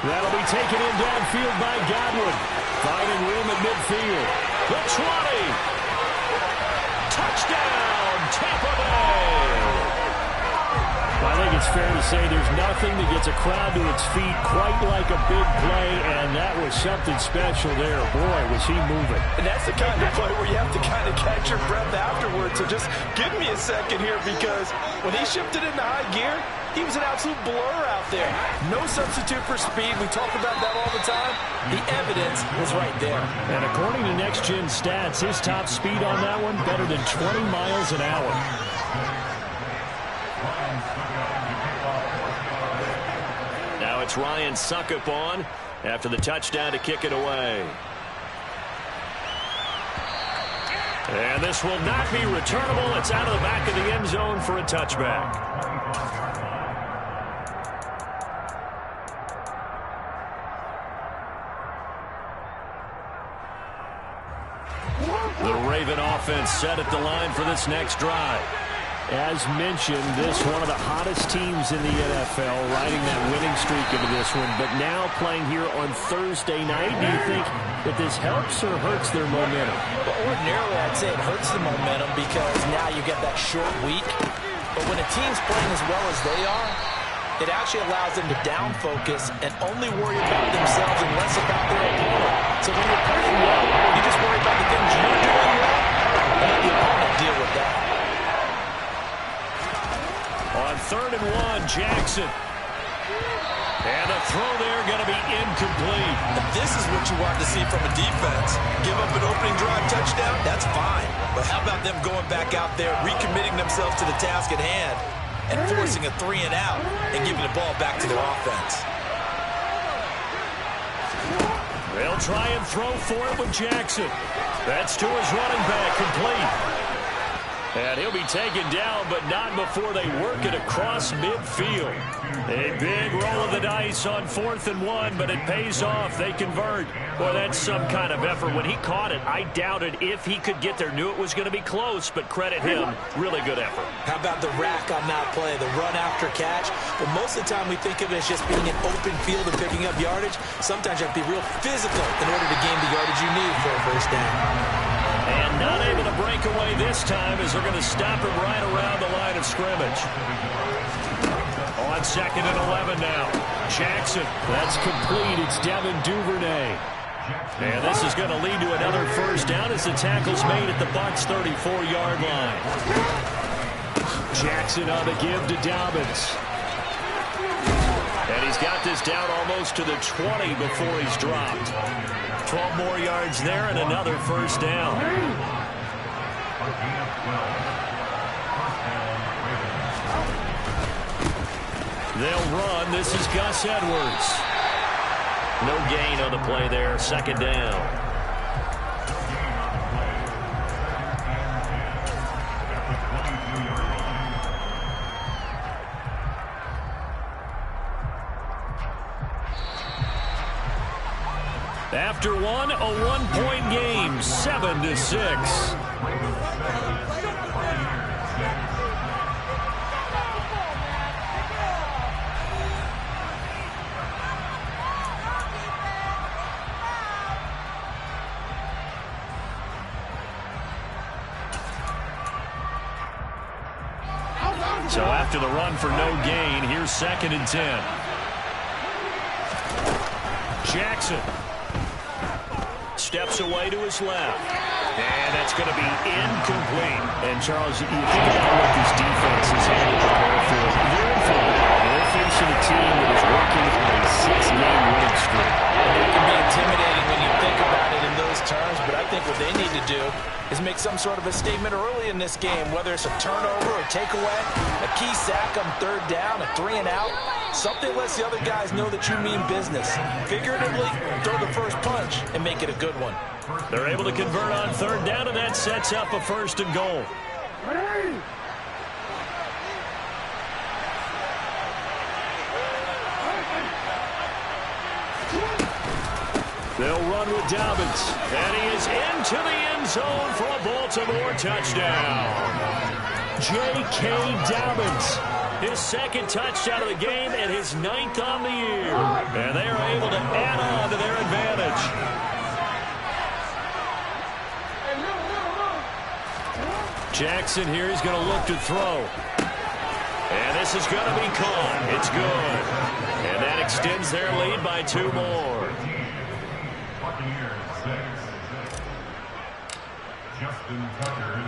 That'll be taken in downfield by Godwin. Finding room at midfield. The 20. Touchdown, Tampa Bay. I think it's fair to say there's nothing that gets a crowd to its feet quite like a big play, and that was something special there. Boy, was he moving. And that's the kind of play where you have to kind of catch your breath afterwards. So just give me a second here, because when he shifted into high gear, he was an absolute blur out there. No substitute for speed. We talk about that all the time. The evidence was right there. And according to Next Gen Stats, his top speed on that one better than 20 miles an hour. Now it's Ryan Suckup on after the touchdown to kick it away. And this will not be returnable. It's out of the back of the end zone for a touchback. The Raven offense set at the line for this next drive. As mentioned, this one of the hottest teams in the NFL, riding that winning streak into this one, but now playing here on Thursday night. Do you think that this helps or hurts their momentum? Well, ordinarily, I'd say it hurts the momentum because now you get that short week. But when a team's playing as well as they are, it actually allows them to down focus and only worry about themselves and less about their opponent. So when you're playing well, you just worry about the things you're doing well and let the opponent deal with that. On 3rd and 1, Jackson. And the throw there going to be incomplete. This is what you want to see from a defense. Give up an opening drive touchdown, that's fine. But how about them going back out there, recommitting themselves to the task at hand, and forcing a 3-and-out and giving the ball back to their offense? They'll try and throw for it with Jackson. That's to his running back, complete. And he'll be taken down, but not before they work it across midfield. A big roll of the dice on 4th and 1, but it pays off. They convert. Boy, that's some kind of effort. When he caught it, I doubted if he could get there. Knew it was going to be close, but credit him. Really good effort. How about the rack on that play, the run after catch? But most of the time we think of it as just being an open field and picking up yardage. Sometimes you have to be real physical in order to gain the yardage you need for a first down. And not able to break away this time as they're going to stop him right around the line of scrimmage. On 2nd and 11 now. Jackson, that's complete. It's Devin Duvernay. And this is going to lead to another first down as the tackle's made at the Bucs' 34-yard line. Jackson on the give to Dobbins. And he's got this down almost to the 20 before he's dropped. 12 more yards there and another first down. They'll run. This is Gus Edwards. No gain on the play there. 2nd down. After one, a one-point game, 7-6. So after the run for no gain, here's 2nd and 10. Jackson steps away to his left. And that's going to be incomplete. And, Charles, you think about what this defense is had to prepare for. They're in for a battle. They're facing a team that is working on a 6-game winning streak. It can be intimidating when you think about it in those terms, but I think what they need to do is make some sort of a statement early in this game, whether it's a turnover or takeaway, a key sack on 3rd down, a 3-and-out. Something lets the other guys know that you mean business. Figuratively, throw the first punch and make it a good one. They're able to convert on 3rd down, and that sets up a 1st and goal. They'll run with Dobbins, and he is into the end zone for a Baltimore touchdown. J.K. Dobbins His second touchdown of the game and his 9th on the year. And they are able to add on to their advantage. Jackson here, he's going to look to throw. And this is going to be caught. It's good. And that extends their lead by 2 more.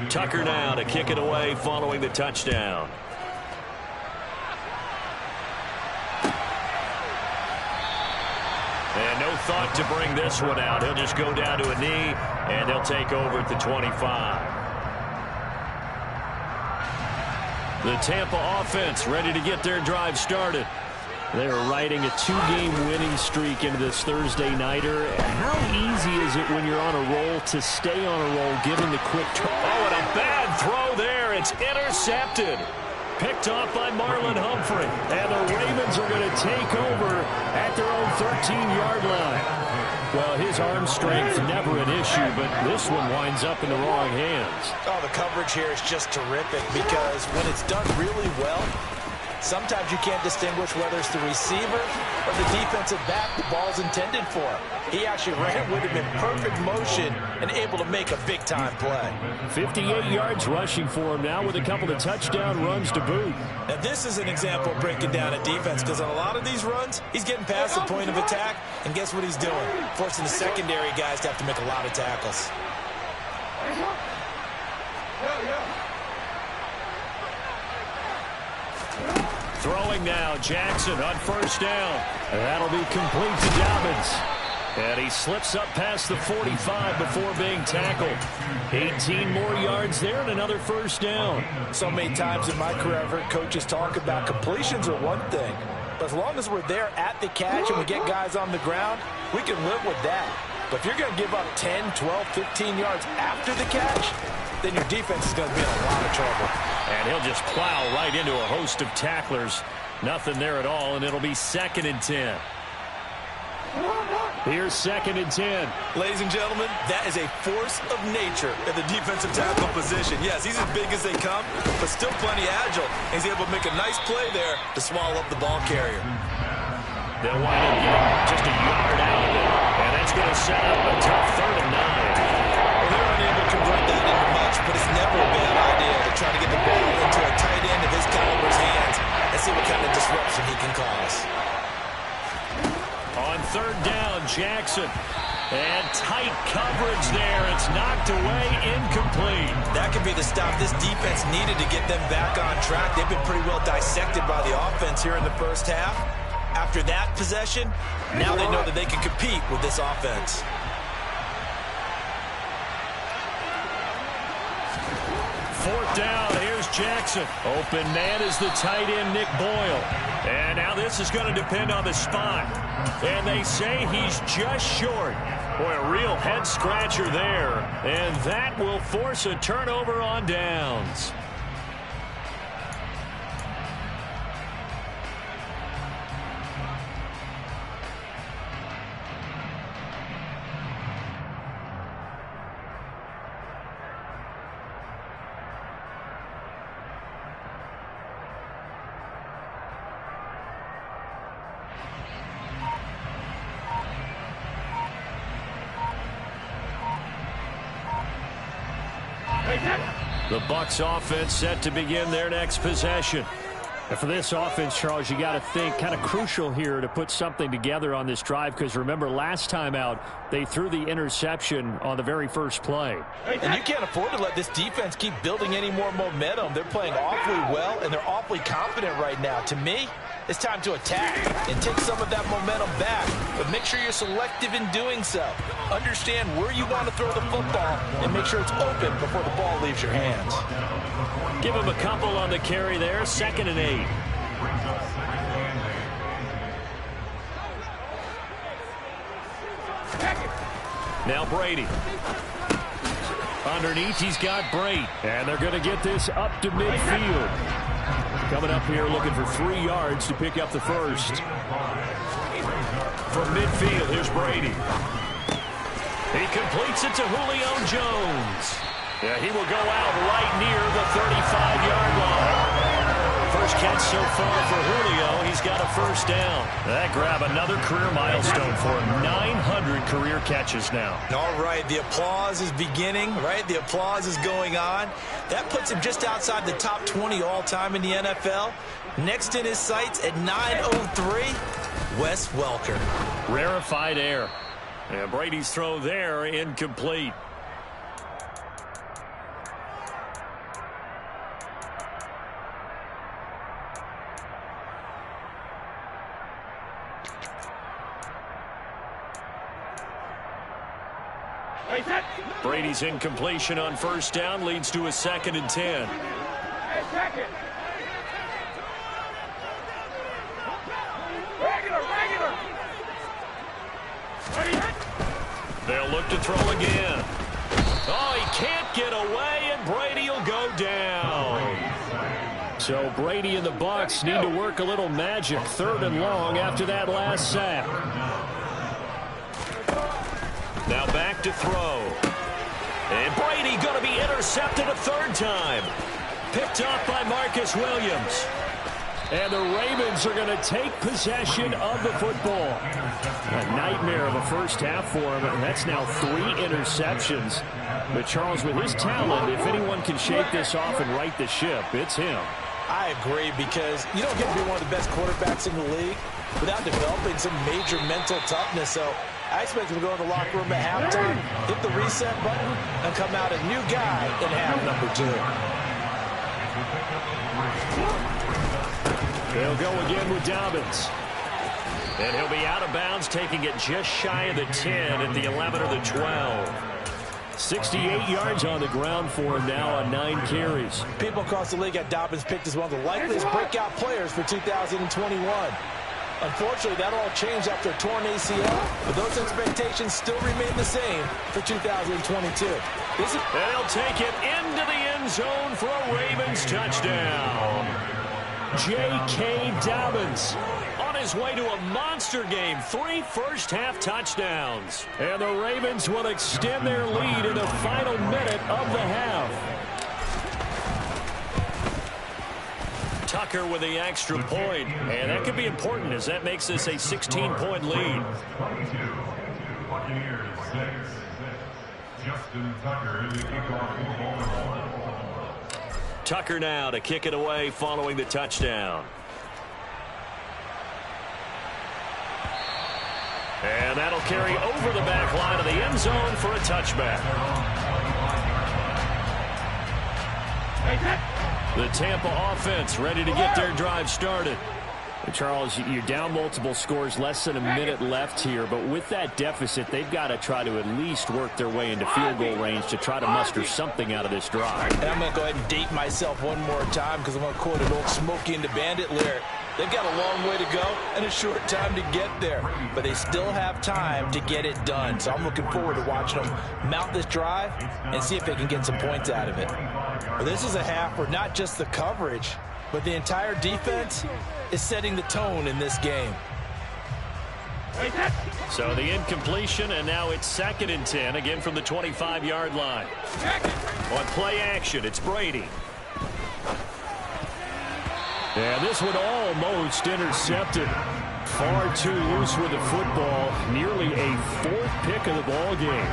Tucker now to kick it away following the touchdown. And no thought to bring this one out. He'll just go down to a knee, and they'll take over at the 25. The Tampa offense ready to get their drive started. They are riding a 2-game winning streak into this Thursday nighter. How easy is it when you're on a roll to stay on a roll given the quick turn? Oh, and a bad throw there. It's intercepted. Picked off by Marlon Humphrey. And the Ravens are going to take over at their own 13-yard line. Well, his arm strength never an issue, but this one winds up in the wrong hands. Oh, the coverage here is just terrific because when it's done really well, sometimes you can't distinguish whether it's the receiver or the defensive back the ball's intended for. He actually ran with him in perfect motion and able to make a big-time play. 58 yards rushing for him now with a couple of touchdown runs to boot. Now, this is an example of breaking down a defense because on a lot of these runs, he's getting past the point of attack, and guess what he's doing? Forcing the secondary guys to have to make a lot of tackles. Throwing now, Jackson on first down. And that'll be complete to Dobbins. And he slips up past the 45 before being tackled. 18 more yards there and another first down. So many times in my career I've heard coaches talk about completions are one thing. But as long as we're there at the catch and we get guys on the ground, we can live with that. But if you're going to give up 10, 12, 15 yards after the catch, then your defense is going to be in a lot of trouble. And he'll just plow right into a host of tacklers. Nothing there at all, and it'll be 2nd and 10. Here's 2nd and 10. Ladies and gentlemen, that is a force of nature in the defensive tackle position. Yes, he's as big as they come, but still plenty agile. He's able to make a nice play there to swallow up the ball carrier. They'll wind up getting just a yard out of it, and that's going to set up a tough 3rd and 9. Well, they're unable to convert that into much, but it's never a bad idea to try to get the ball into a tight end of his caliber's hands and see what kind of disruption he can cause. On 3rd down, Jackson. And tight coverage there. It's knocked away, incomplete. That could be the stop this defense needed to get them back on track. They've been pretty well dissected by the offense here in the first half. After that possession, now they know that they can compete with this offense. 4th down, here's Jackson. Open man is the tight end, Nick Boyle. And now this is going to depend on the spot. And they say he's just short. Boy, a real head-scratcher there. And that will force a turnover on downs. The Bucs offense set to begin their next possession. And for this offense, Charles, you got to think kind of crucial here to put something together on this drive because remember last time out they threw the interception on the very first play. And you can't afford to let this defense keep building any more momentum. They're playing awfully well and they're awfully confident right now. To me, it's time to attack and take some of that momentum back. But make sure you're selective in doing so. Understand where you want to throw the football and make sure it's open before the ball leaves your hands. Give him a couple on the carry there. 2nd and 8. Now Brady. Underneath, he's got Brate. And they're going to get this up to midfield. Coming up here looking for 3 yards to pick up the first. From midfield, here's Brady. He completes it to Julio Jones. Yeah, he will go out right near the 35-yard line. First catch so far for Julio. He's got a first down. That grab another career milestone for him. 900 career catches now. All right, the applause is beginning, right? The applause is going on. That puts him just outside the top 20 all-time in the NFL. Next in his sights at 903, Wes Welker. Rarefied air. And Brady's throw there, incomplete. Brady's incompletion on first down leads to a 2nd and 10. They'll look to throw again. Oh, he can't get away, and Brady will go down. So Brady and the Bucs need to work a little magic. 3rd and long after that last sack. Now back to throw. And Brady going to be intercepted a 3rd time. Picked off by Marcus Williams. And the Ravens are going to take possession of the football. A nightmare of a first half for him. And that's now 3 interceptions. But Charles, with his talent, if anyone can shake this off and right the ship, it's him. I agree, because you don't get to be one of the best quarterbacks in the league without developing some major mental toughness. So I expect him to go in the locker room at halftime, hit the reset button, and come out a new guy in half number 2. They'll go again with Dobbins. And he'll be out of bounds, taking it just shy of the 10 at the 11 or the 12. 68 yards on the ground for him now on 9 carries. People across the league had Dobbins picked as one of the likeliest breakout players for 2021. Unfortunately, that all changed after a torn ACL, but those expectations still remain the same for 2022. And he'll take it into the end zone for a Ravens touchdown. J.K. Dobbins on his way to a monster game. 3 first-half touchdowns. And the Ravens will extend their lead in the final minute of the half. Tucker with the extra point. And that could be important, as that makes this a 16-point lead. Tucker now to kick it away following the touchdown. And that'll carry over the back line of the end zone for a touchback. The Tampa offense ready to get their drive started. Charles, you're down multiple scores, less than a minute left here, but with that deficit, they've got to try to at least work their way into field goal range to try to muster something out of this drive. And I'm going to go ahead and date myself one more time, because I'm going to quote an old Smokey and the Bandit lyric. They've got a long way to go and a short time to get there, but they still have time to get it done. So I'm looking forward to watching them mount this drive and see if they can get some points out of it. Well, this is a half where not just the coverage, but the entire defense is setting the tone in this game. So the incompletion, and now it's 2nd and 10, again from the 25-yard line. On play action, it's Brady. Yeah, this one almost intercepted. Far too loose with the football. Nearly a 4th pick of the ball game.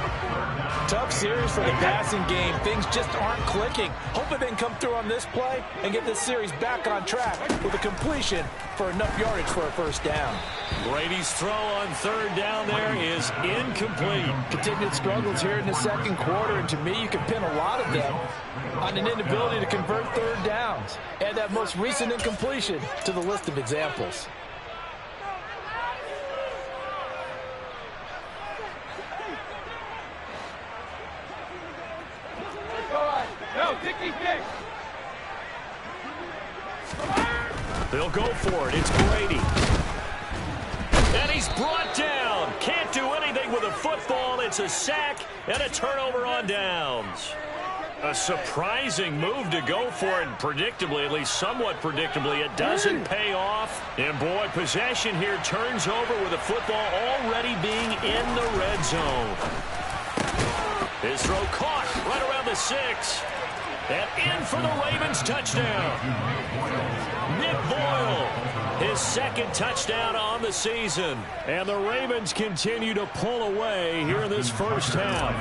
Tough series for the passing game. Things just aren't clicking. Hoping they can come through on this play and get this series back on track with a completion for enough yardage for a first down. Brady's throw on 3rd down there is incomplete. Continued struggles here in the 2nd quarter, and to me, you can pin a lot of them on an inability to convert 3rd downs. Add that most recent incompletion to the list of examples. They'll go for it. It's Brady. And he's brought down. Can't do anything with the football. It's a sack and a turnover on downs. A surprising move to go for it. Predictably, at least somewhat predictably, it doesn't pay off. And boy, possession here turns over with the football already being in the red zone. His throw caught right around the 6. And in for the Ravens touchdown. Nick Boyle, his second touchdown on the season. And the Ravens continue to pull away here in this first half.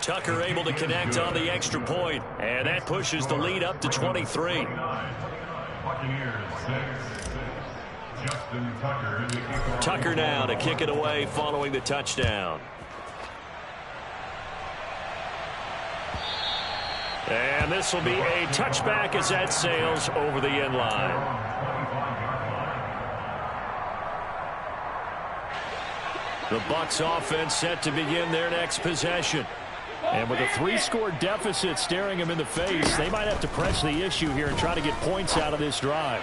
Tucker able to connect on the extra point, and that pushes the lead up to 23. Tucker now to kick it away following the touchdown. And this will be a touchback as that sails over the end line. The Bucs offense set to begin their next possession. And with a 3-score deficit staring them in the face, they might have to press the issue here and try to get points out of this drive.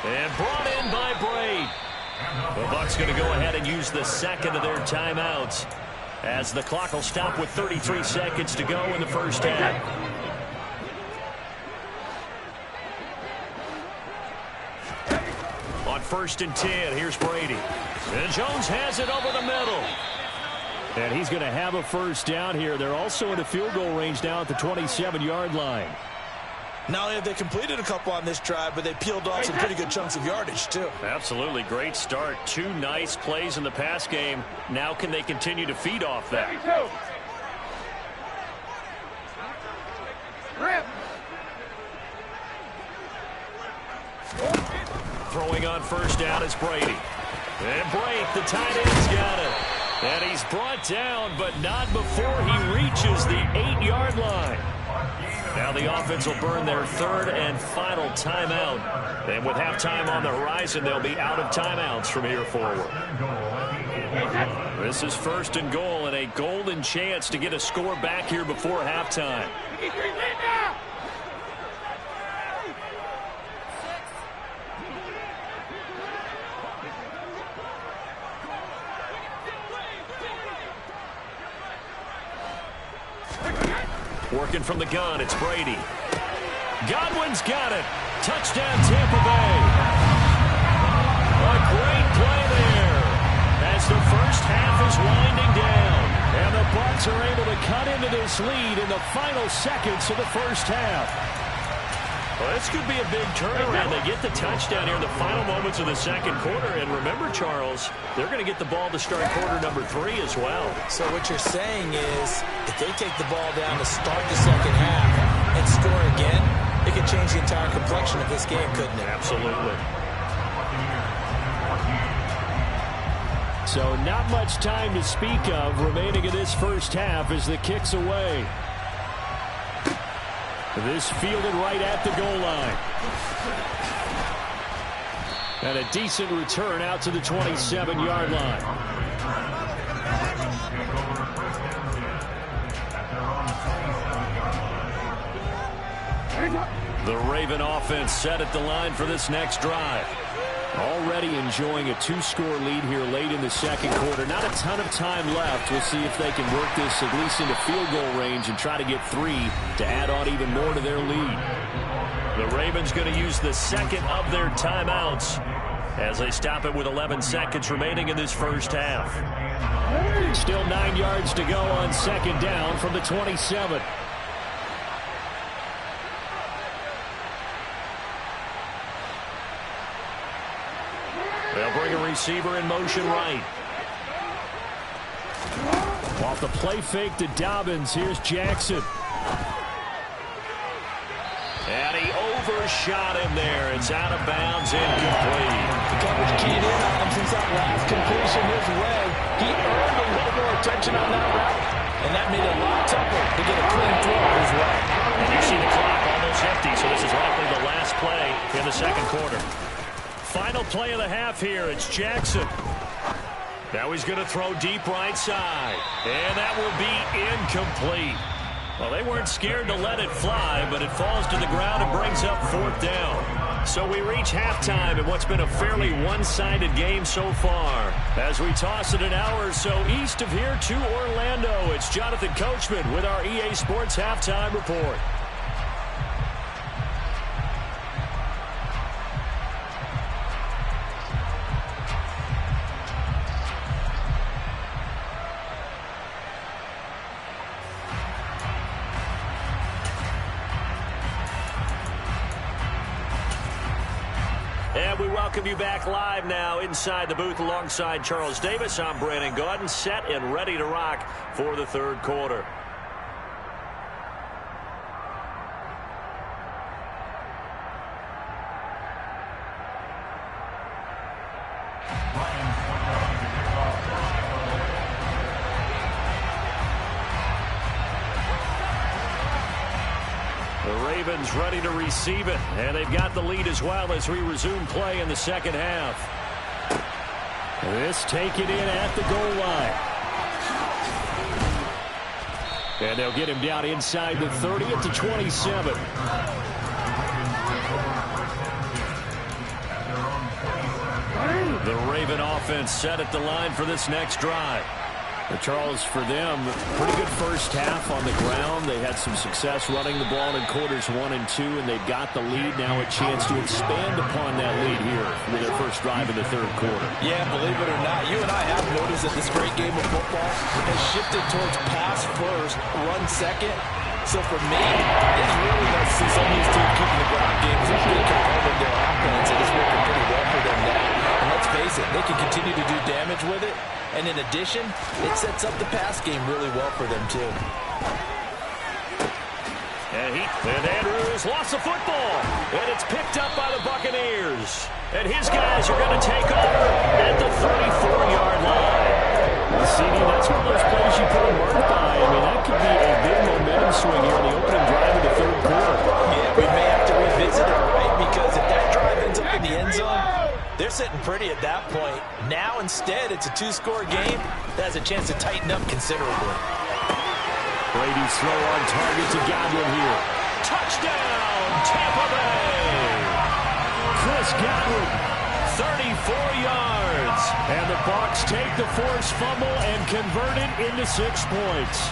And brought in by Braid. The Bucs going to go ahead and use the second of their timeouts as the clock will stop with 33 seconds to go in the first half. On 1st and 10, here's Brady. And Jones has it over the middle. And he's going to have a first down here. They're also in a field goal range now at the 27-yard line. Not only have they completed a couple on this drive, but they peeled off some pretty good chunks of yardage, too. Absolutely. Great start. 2 nice plays in the pass game. Now can they continue to feed off that? Throwing on first down is Brady. And Brady, the tight end's got it. And he's brought down, but not before he reaches the 8-yard line. Now the offense will burn their 3rd and final timeout. And with halftime on the horizon, they'll be out of timeouts from here forward. This is 1st and goal and a golden chance to get a score back here before halftime. Working from the gun, it's Brady. Godwin's got it. Touchdown, Tampa Bay. A great play there as the first half is winding down. And the Bucs are able to cut into this lead in the final seconds of the first half. Well, this could be a big turnaround. They get the touchdown here in the final moments of the second quarter. And remember, Charles, they're going to get the ball to start quarter number 3 as well. So what you're saying is if they take the ball down to start the second half and score again, it could change the entire complexion of this game, couldn't it? Absolutely. So not much time to speak of remaining in this first half as the kick's away. This fielded right at the goal line. And a decent return out to the 27-yard line. The Raven offense set at the line for this next drive. Already enjoying a 2-score lead here late in the second quarter. Not a ton of time left. We'll see if they can work this at least into field goal range and try to get 3 to add on even more to their lead. The Ravens going to use the second of their timeouts as they stop it with 11 seconds remaining in this first half. Still 9 yards to go on second down from the 27. They'll bring a receiver in motion right. Off the play fake to Dobbins, here's Jackson. And he overshot him there. It's out of bounds, incomplete. The coverage keyed in on him since that last completion his way. He earned a little more attention on that route, and that made it a lot tougher to get a clean throw his way. And you see the clock almost empty, so this is likely the last play in the second quarter. Final play of the half here. It's Jackson. Now he's going to throw deep right side. And that will be incomplete. Well, they weren't scared to let it fly, but it falls to the ground and brings up 4th down. So we reach halftime in what's been a fairly one-sided game so far. As we toss it an hour or so east of here to Orlando, it's Jonathan Coachman with our EA Sports Halftime Report. And we welcome you back live now inside the booth alongside Charles Davis. I'm Brandon Gaudin, set and ready to rock for the third quarter. Ravens ready to receive it, and they've got the lead as well as we resume play in the second half. This taken in at the goal line. And they'll get him down inside the 30 at the 27. The Raven offense set at the line for this next drive. Charles, for them, pretty good first half on the ground. They had some success running the ball in quarters 1 and 2, and they've got the lead. Now a chance to expand upon that lead here with their first drive in the third quarter. Yeah, believe it or not, you and I have noticed that this great game of football has shifted towards pass first, run second. So for me, it's really nice to see some of these teams keeping the ground game as a big component of their offense, and it's working pretty well for them now. And let's face it, they can continue to do damage with it. And in addition, it sets up the pass game really well for them, too. And Andrews lost the football. And it's picked up by the Buccaneers. And his guys are going to take over at the 34-yard line. CD, that's one of those plays you put a mark by. I mean, that could be a big momentum swing here in the opening drive of the third quarter. Yeah, we may have to revisit it, right? Because if that drive ends up in the end zone, they're sitting pretty at that point. Now, instead, it's a two-score game that has a chance to tighten up considerably. Brady's throw on target to Godwin here. Touchdown, Tampa Bay! Chris Godwin, 34 yards. And the Bucs take the forced fumble and convert it into 6 points.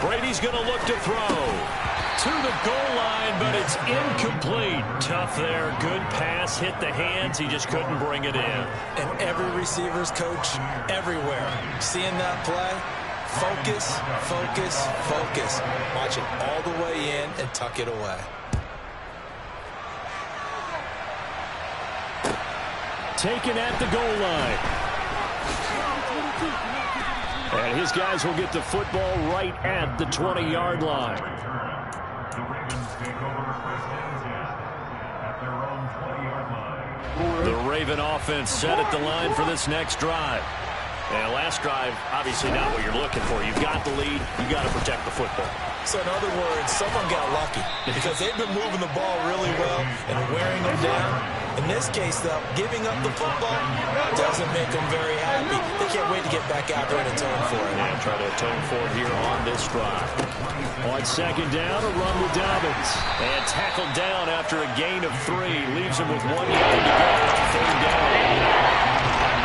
Brady's going to look to throw to the goal line, but it's incomplete. Tough there. Good pass. Hit the hands. He just couldn't bring it in. And every receiver's coach everywhere. Seeing that play, focus, focus, focus. Watch it all the way in and tuck it away. Taken at the goal line. And his guys will get the football right at the 20-yard line. The Raven offense set at the line for this next drive. And last drive, obviously not what you're looking for. You've got the lead. You've got to protect the football. So in other words, someone got lucky because they've been moving the ball really well and wearing them down. In this case, though, giving up the football doesn't make them very happy. They can't wait to get back out there and atone for it. And try to atone for it here on this drive. On second down, a run with Dobbins. And tackled down after a gain of 3. Leaves him with 1 yard to go on third down.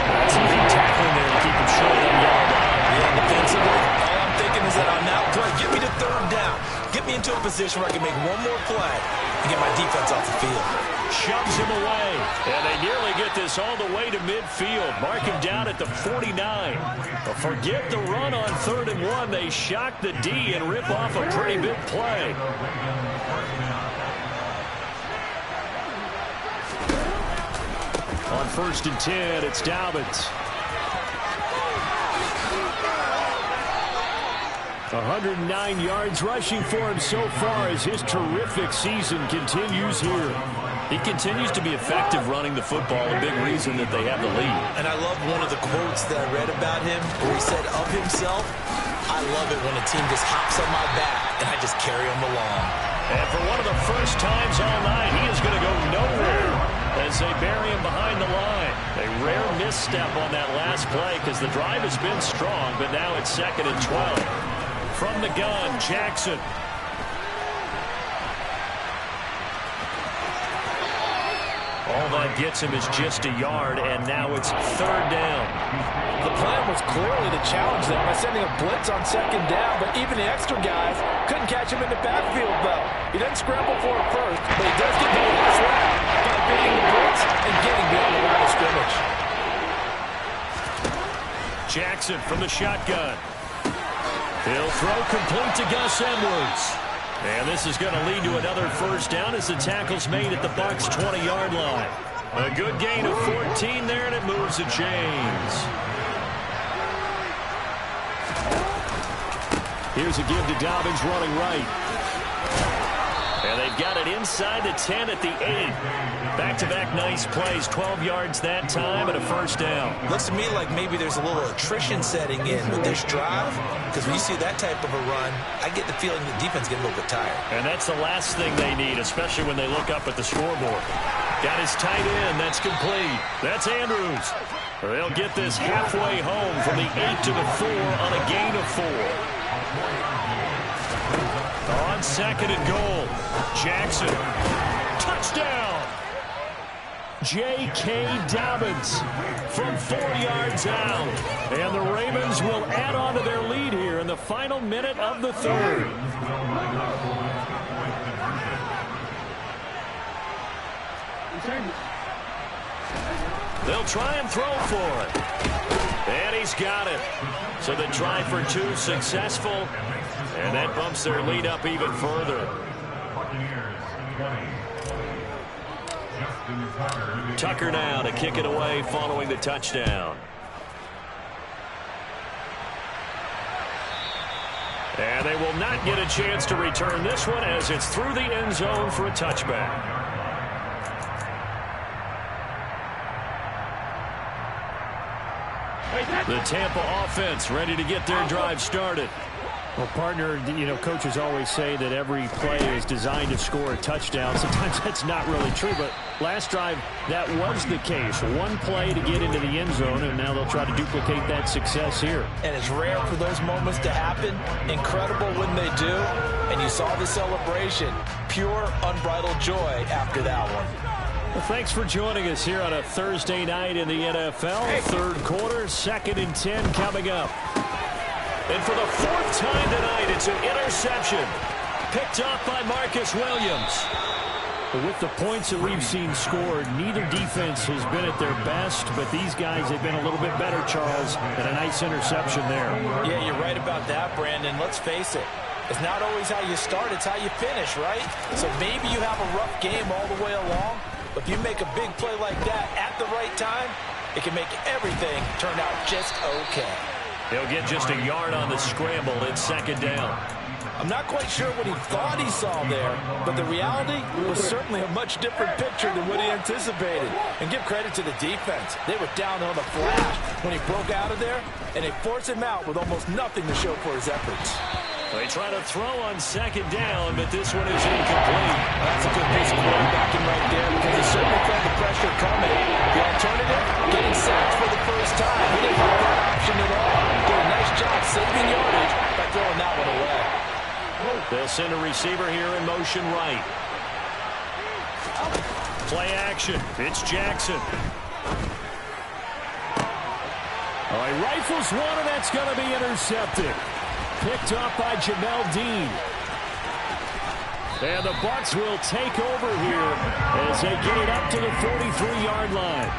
That's some big tackling there to keep him short of the yard line. Yeah, defensively, all I'm thinking is that on that play, get me to third down. Get me into a position where I can make one more play and get my defense off the field. Shoves him away. And they nearly get this all the way to midfield. Mark him down at the 49. But forget the run on 3rd and 1. They shock the D and rip off a pretty big play. On 1st and 10, it's Dobbins. 109 yards rushing for him so far as his terrific season continues here. He continues to be effective running the football, a big reason that they have the lead. And I love one of the quotes that I read about him where he said of himself, I love it when a team just hops on my back and I just carry them along. And for one of the first times all night, he is going to go nowhere as they bury him behind the line. A rare misstep on that last play because the drive has been strong, but now it's 2nd and 12. From the gun, Jackson. All that gets him is just a yard, and now it's 3rd down. The plan was clearly to challenge them by sending a blitz on 2nd down, but even the extra guys couldn't catch him in the backfield, though. He doesn't scramble for it first, but he does get to the last round by beating the blitz and getting beyond the line of scrimmage. Jackson from the shotgun. He'll throw complete to Gus Edwards. And this is going to lead to another first down as the tackle's made at the Bucs' 20-yard line. A good gain of 14 there, and it moves the chains. Here's a give to Dobbins running right. And they've got it inside the 10 at the 8. Back-to-back nice plays, 12 yards that time and a first down. Looks to me like maybe there's a little attrition setting in with this drive, because when you see that type of a run, I get the feeling the defense is getting a little bit tired. And that's the last thing they need, especially when they look up at the scoreboard. Got his tight end. That's complete. That's Andrews. They'll get this halfway home from the 8 to the 4 on a gain of 4. On second and goal, Jackson. Touchdown! J.K. Dobbins from 4 yards out. And the Ravens will add on to their lead here in the final minute of the third. They'll try and throw for it. And he's got it. So the try for 2 successful. And that bumps their lead up even further. Tucker now to kick it away following the touchdown. And they will not get a chance to return this one as it's through the end zone for a touchback. The Tampa offense ready to get their drive started. Well, partner, coaches always say that every play is designed to score a touchdown. Sometimes that's not really true, but last drive, that was the case. One play to get into the end zone, and now they'll try to duplicate that success here. And it's rare for those moments to happen. Incredible when they do. And you saw the celebration. Pure, unbridled joy after that one. Well, thanks for joining us here on a Thursday night in the NFL. Third quarter, 2nd and 10 coming up. And for the 4th time tonight, it's an interception. Picked up by Marcus Williams. But with the points that we've seen scored, neither defense has been at their best, but these guys have been a little bit better, Charles, and a nice interception there. Yeah, you're right about that, Brandon. Let's face it. It's not always how you start, it's how you finish, right? So maybe you have a rough game all the way along, but if you make a big play like that at the right time, it can make everything turn out just okay. He'll get just a yard on the scramble. It's 2nd down. I'm not quite sure what he thought he saw there, but the reality was certainly a much different picture than what he anticipated. And give credit to the defense. They were down on the flash when he broke out of there, and they forced him out with almost nothing to show for his efforts. They try to throw on 2nd down, but this one is incomplete. That's a good piece of quarterbacking right there because he certainly felt the pressure coming. The alternative, getting sacked for the first time. He didn't have that option at all. Did a nice job saving yardage by throwing that one away. They'll send a receiver here in motion right. Play action. It's Jackson. Oh, he rifles one, and that's going to be intercepted. Picked up by Jamel Dean. And the Bucs will take over here as they get it up to the 43-yard line.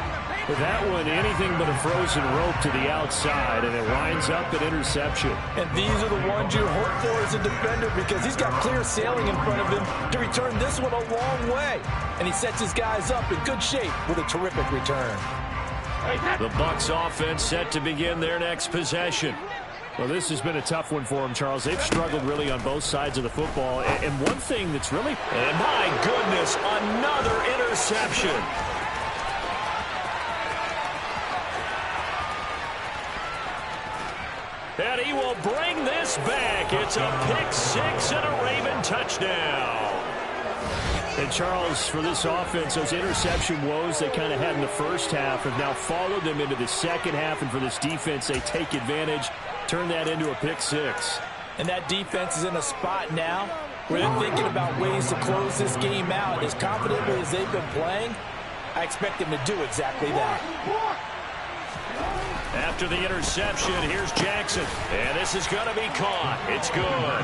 With that one, anything but a frozen rope to the outside, and it winds up an interception. And these are the ones you hope for as a defender because he's got clear sailing in front of him to return this one a long way. And he sets his guys up in good shape with a terrific return. The Bucs offense set to begin their next possession. Well, this has been a tough one for them, Charles. They've struggled really on both sides of the football. And one thing that's really... And my goodness, another interception. And he will bring this back. It's a pick-6 and a Raven touchdown. And, Charles, for this offense, those interception woes they kind of had in the first half have now followed them into the second half. And for this defense, they take advantage, turn that into a pick-6. And that defense is in a spot now where they're thinking about ways to close this game out. As confidently as they've been playing, I expect them to do exactly that. After the interception, here's Jackson. And this is going to be caught. It's good.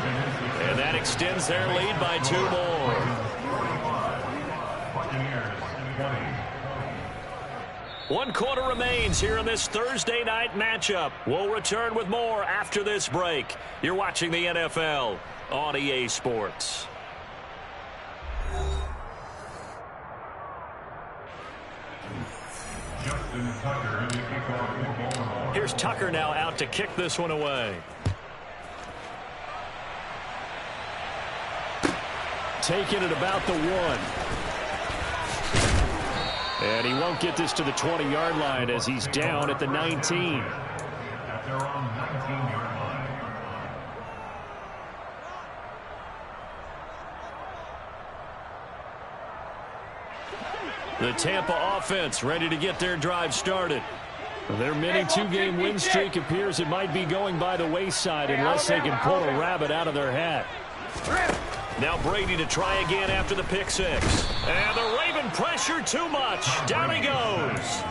And that extends their lead by 2 more. One quarter remains here in this Thursday night matchup. We'll return with more after this break. You're watching the NFL on EA Sports. Here's Tucker now out to kick this one away. Taking it about the 1. And he won't get this to the 20-yard line as he's down at the 19. The Tampa offense ready to get their drive started. Their mini 2-game win streak appears it might be going by the wayside unless they can pull a rabbit out of their hat. Now Brady to try again after the pick 6. And the Raven pressure too much. Down he goes.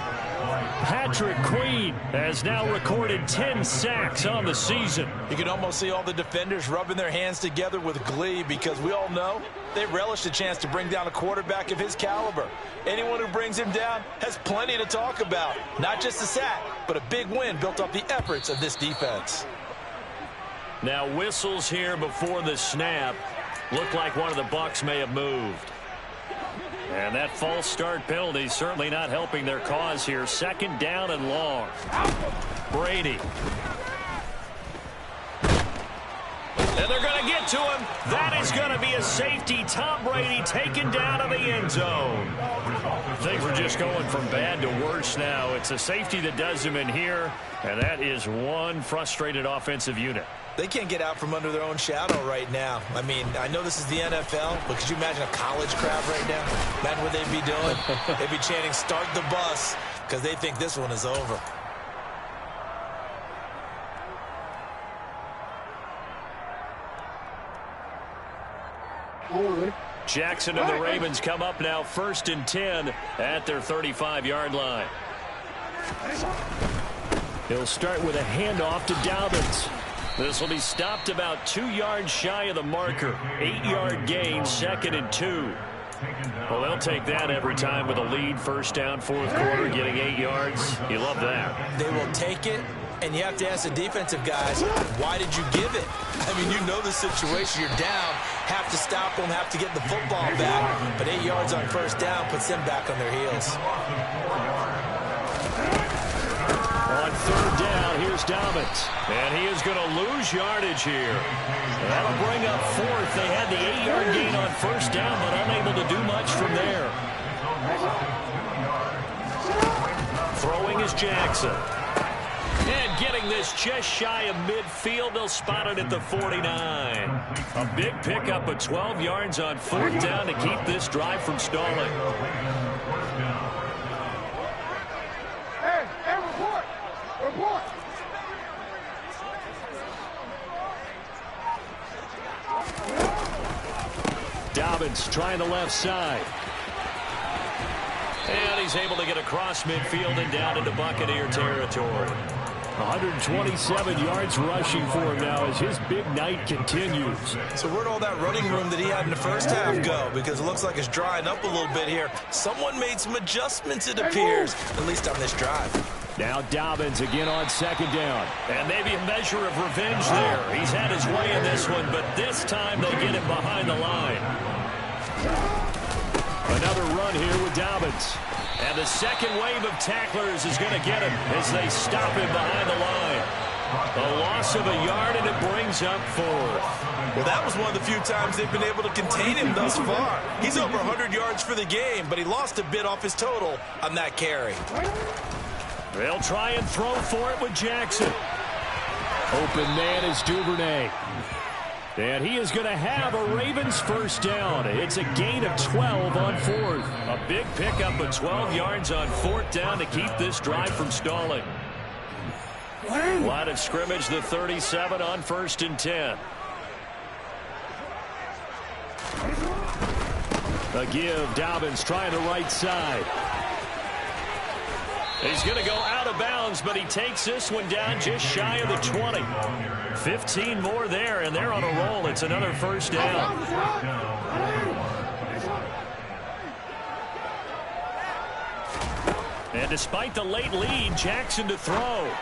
Patrick Queen has now recorded 10 sacks on the season. You can almost see all the defenders rubbing their hands together with glee because we all know they relish the chance to bring down a quarterback of his caliber. Anyone who brings him down has plenty to talk about. Not just a sack, but a big win built off the efforts of this defense. Now whistles here before the snap. Looked like one of the Bucs may have moved. And that false start penalty certainly not helping their cause here. 2nd down and long. Brady. And they're going to get to him. That is going to be a safety. Tom Brady taken down to the end zone. Things are just going from bad to worse now. It's a safety that does him in here, and that is one frustrated offensive unit. They can't get out from under their own shadow right now. I mean, I know this is the NFL, but could you imagine a college crowd right now? Imagine what they'd be doing. They'd be chanting, "Start the bus," because they think this one is over. Jackson and the Ravens come up now 1st and 10 at their 35-yard line. He'll start with a handoff to Dobbins. This will be stopped about 2 yards shy of the marker. 8-yard gain, 2nd and 2. Well, they'll take that every time with a lead. 1st down, 4th quarter, getting 8 yards. You love that. They will take it, and you have to ask the defensive guys, why did you give it? I mean, you know the situation. You're down, have to stop them, have to get the football back. But 8 yards on 1st down puts them back on their heels. On 3rd down, here's Dobbins. And he is going to lose yardage here. That'll bring up 4th. They had the 8-yard gain on 1st down, but unable to do much from there. Throwing is Jackson. And getting this just shy of midfield. They'll spot it at the 49. A big pickup of 12 yards on 4th down to keep this drive from stalling. Dobbins trying the left side. And he's able to get across midfield and down into Buccaneer territory. 127 yards rushing for him now as his big night continues. So where'd all that running room that he had in the 1st half go? Because it looks like it's drying up a little bit here. Someone made some adjustments, it appears, at least on this drive. Now Dobbins again on 2nd down. And maybe a measure of revenge there. He's had his way in this one, but this time they get him behind the line. Another run here with Dobbins. And the 2nd wave of tacklers is going to get him as they stop him behind the line. A loss of a yard, and it brings up 4th. Well, that was one of the few times they've been able to contain him thus far. He's over 100 yards for the game, but he lost a bit off his total on that carry. They'll try and throw for it with Jackson. Open man is Duvernay. And he is going to have a Ravens 1st down. It's a gain of 12 on 4th. A big pickup of 12 yards on 4th down to keep this drive from stalling. Line of scrimmage, the 37 on 1st and 10. A give, Dobbins trying the right side. He's going to go out of bounds, but he takes this one down just shy of the 20. 15 more there, and they're on a roll. It's another 1st down. And despite the late lead, Jackson to throw.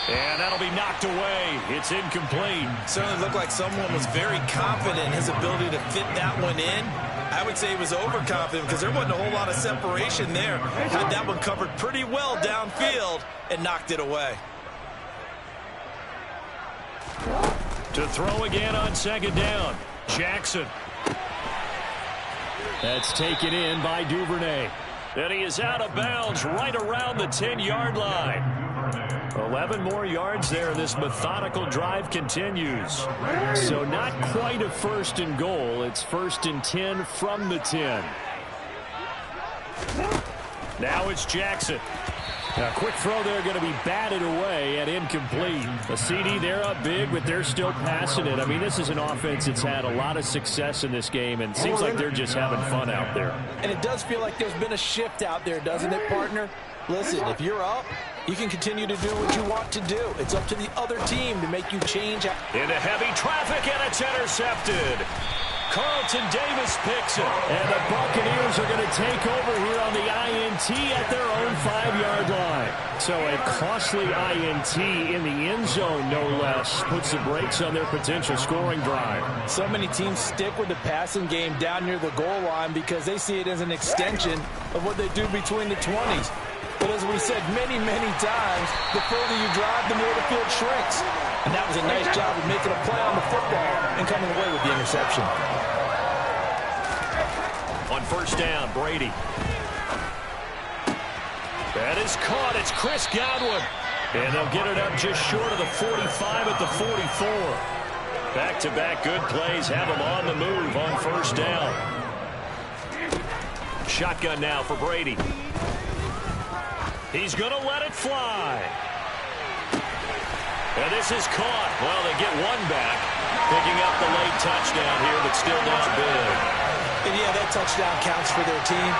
And that'll be knocked away. It's incomplete. Certainly looked like someone was very confident in his ability to fit that one in. I would say he was overconfident because there wasn't a whole lot of separation there. Had that one covered pretty well downfield and knocked it away. To throw again on second down. Jackson. That's taken in by Duvernay. And he is out of bounds right around the 10-yard line. 11 more yards there. This methodical drive continues. So not quite a first and goal. It's first and 10 from the 10. Now it's Jackson. A quick throw there going to be batted away and incomplete. A CD, they're up big, but they're still passing it. I mean, this is an offense that's had a lot of success in this game, and it seems like they're just having fun out there. And it does feel like there's been a shift out there, doesn't it, partner? Listen, if you're up, you can continue to do what you want to do. It's up to the other team to make you change. Into heavy traffic, and it's intercepted. Carlton Davis picks it. And the Buccaneers are going to take over here on the INT at their own 5-yard line. So a costly INT in the end zone, no less, puts the brakes on their potential scoring drive. So many teams stick with the passing game down near the goal line because they see it as an extension of what they do between the 20s. But as we said many, many times, the further you drive, the more the field shrinks. And that was a nice job of making a play on the football and coming away with the interception. On first down, Brady. That is caught. It's Chris Godwin. And they'll get it up just short of the 45 at the 44. Back-to-back good plays have them on the move on first down. Shotgun now for Brady. He's going to let it fly. And this is caught. Well, they get one back. Picking up the late touchdown here, but still down big. And yeah, that touchdown counts for their team,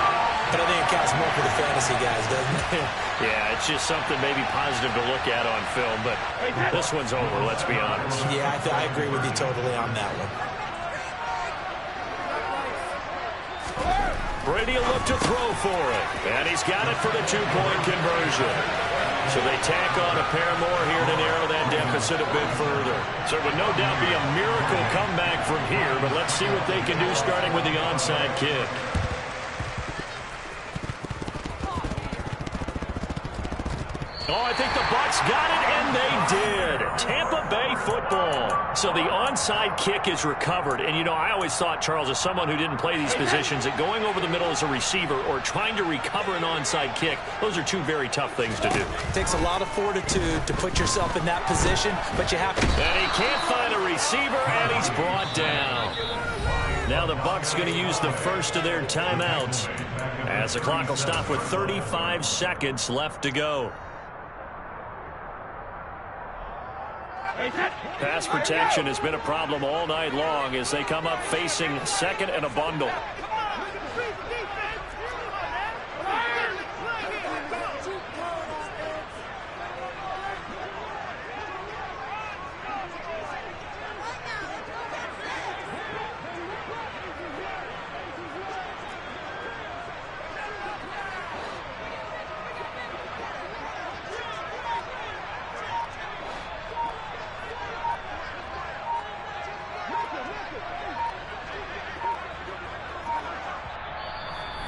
but I think it counts more for the fantasy guys, doesn't it? Yeah, it's just something maybe positive to look at on film, but this one's over, let's be honest. Yeah, I agree with you totally on that one. Brady will look to throw for it, and he's got it for the two-point conversion. So they tack on a pair more here to narrow that deficit a bit further. So it would no doubt be a miracle comeback from here, but let's see what they can do starting with the onside kick. Oh, I think the Bucs got it, and they did. Tampa Bay football. So the onside kick is recovered. And, you know, I always thought, Charles, as someone who didn't play these positions, that going over the middle as a receiver or trying to recover an onside kick, those are two very tough things to do. It takes a lot of fortitude to put yourself in that position, but you have to. And he can't find a receiver, and he's brought down. Now the Bucs going to use the first of their timeouts as the clock will stop with 35 seconds left to go. Pass protection has been a problem all night long as they come up facing second and a bundle.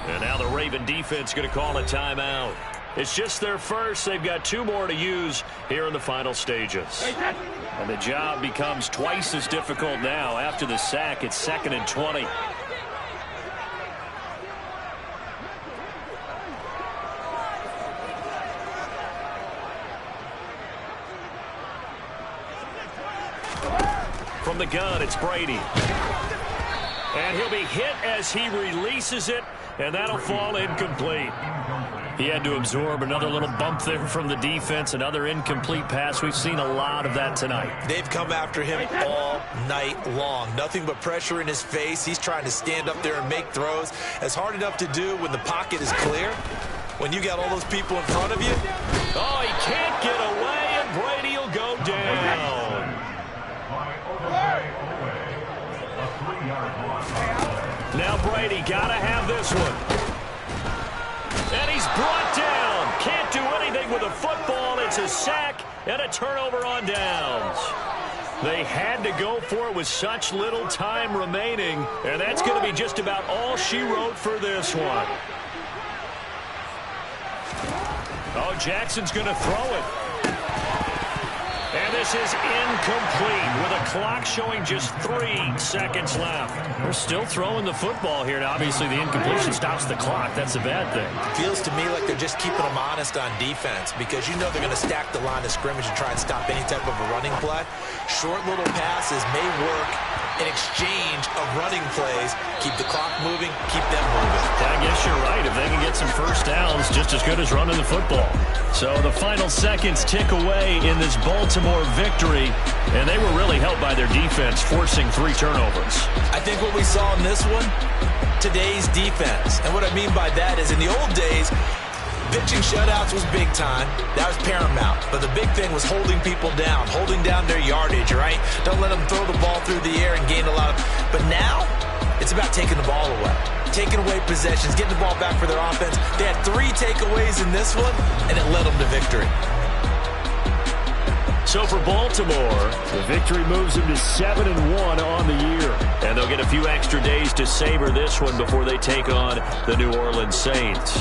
And now the Raven defense going to call a timeout. It's just their first. They've got two more to use here in the final stages. And the job becomes twice as difficult now. After the sack, it's 2nd and 20. From the gun, it's Brady. And he'll be hit as he releases it, and that'll fall incomplete. He had to absorb another little bump there from the defense, another incomplete pass. We've seen a lot of that tonight. They've come after him all night long. Nothing but pressure in his face. He's trying to stand up there and make throws. It's hard enough to do when the pocket is clear. When you got all those people in front of you. Oh, he can't get away, and Brady will go down. Now Brady got to have this one. And he a sack and a turnover on downs. They had to go for it with such little time remaining, and that's going to be just about all she wrote for this one. Oh, Jackson's going to throw it. And this is incomplete with a clock showing just 3 seconds left. They're still throwing the football here. Now, obviously, the incompletion stops the clock. That's a bad thing. Feels to me like they're just keeping them honest on defense because you know they're going to stack the line of scrimmage and try and stop any type of a running play. Short little passes may work in exchange of running plays. Keep the clock moving, keep them moving. I guess you're right. If they can get some first downs, just as good as running the football. So the final seconds tick away in this Baltimore victory, and they were really helped by their defense, forcing 3 turnovers. I think what we saw in this one, today's defense. And what I mean by that is in the old days, pitching shutouts was big time. That was paramount. But the big thing was holding people down, holding down their yardage, right? Don't let them throw the ball through the air and gain a lot of... But now, it's about taking the ball away. Taking away possessions, getting the ball back for their offense. They had 3 takeaways in this one, and it led them to victory. So for Baltimore, the victory moves them to 7-1 on the year. And they'll get a few extra days to savor this one before they take on the New Orleans Saints.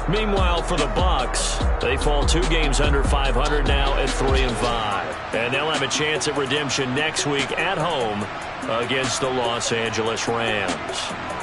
Meanwhile, for the Bucs, they fall 2 games under 500 now at 3-5. And they'll have a chance at redemption next week at home against the Los Angeles Rams.